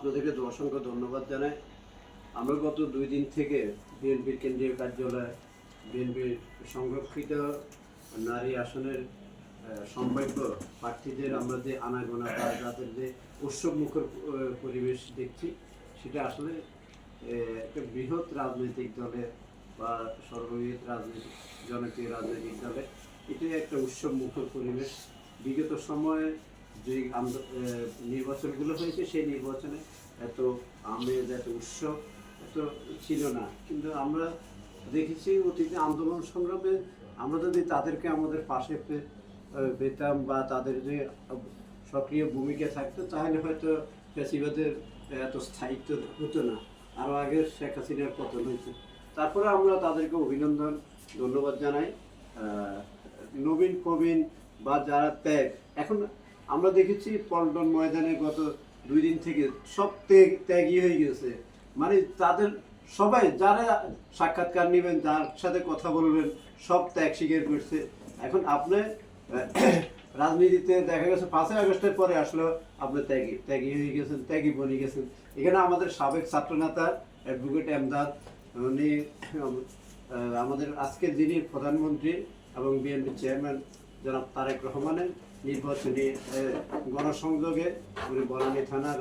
আপনাদেরকে অসংখ্য ধন্যবাদ জানাই। আমরা গত 2 দিন থেকে বিএনপির কেন্দ্রীয় কার্যালয়, বিএনপির সংরক্ষিত নারী আসনের সম্ভাব্য প্রার্থীদের আমরা যে আনাগোনা বা তাদের যে উৎসবমুখর পরিবেশ দেখছি, সেটা আসলে একটা বৃহৎ রাজনৈতিক দলে বা সর্ববৃহৎ রাজনৈতিক জনপ্রিয় রাজনৈতিক দলে এটাই একটা উৎসবমুখর পরিবেশ। বিগত সময়ে যে নির্বাচনগুলো হয়েছে সেই নির্বাচনে এত আমেজ, এত উৎসব এত ছিল না। কিন্তু আমরা দেখেছি অতীতে আন্দোলন সংগ্রামে আমরা যদি তাদেরকে আমাদের পাশে পেতাম বা তাদের যে সক্রিয় ভূমিকা থাকতো, তাহলে হয়তো ফ্যাসিবাদের এত স্থায়িত্ব হতো না। আরও আগে শেখ হাসিনার পতন হয়েছে। তারপরে আমরা তাদেরকে অভিনন্দন, ধন্যবাদ জানাই। নবীন প্রবীণ বা যারা ত্যাগ, এখন আমরা দেখেছি পল্টন ময়দানে গত 2 দিন থেকে সব ত্যাগই হয়ে গেছে। মানে তাদের সবাই যারা সাক্ষাৎকার নেবেন, যার সাথে কথা বলবেন, সব ত্যাগ স্বীকার করছে। এখন আপনি রাজনীতিতে দেখা গেছে 5ই আগস্টের পরে আসলে আপনি ত্যাগী হয়ে গেছেন, ত্যাগী বনে গেছেন। এখানে আমাদের সাবেক ছাত্রনেতা অ্যাডভোকেট এমদাদ, উনি আমাদের আজকের যিনি প্রধানমন্ত্রী এবং বিএনপি চেয়ারম্যান জনাব তারেক রহমানের নির্বাচনী গণসংযোগে উনি বনানী থানার